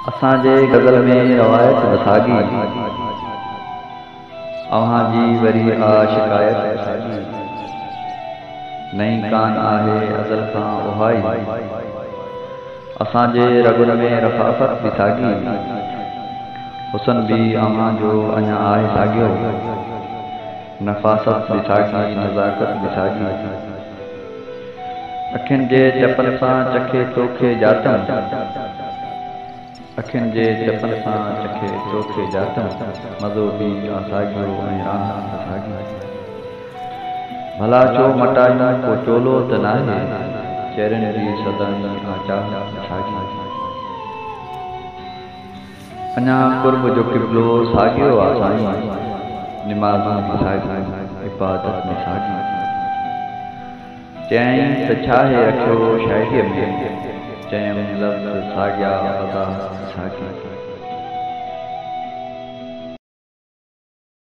असांजे गज़ल में रवायत वसागी, अव्हां जी वरी आ शिकायत वसागी। नई कान आहे अज़ल खां उहाई, असांजे रगुन में रफ़ाफ़त बि सागी। हुसन बि अव्हां जो अञा आहे साॻियो, नफ़ासत बि सागी, नज़ाकत बि सागी। अखियुनि जे चपन सां चखे तोखे जातम, अखियुनि जे चपन सां चखे तोखे जातम। मज़ो बि आ साॻियो ऐं राहत बि साॻी। भला छो मटायूं को चोलो त नाहे, चेहरनि जी सदाई आ चाहत बि साॻी। अञा कुर्ब जो क़िबलो साॻियो आ साईं, निमाज़ूं बि साॻियूं, इबादत बि साॻी। चयाईं त छाहे रखियो शायदीअ में, चयमि लफ़्ज़ साॻिया, अदा साॻी।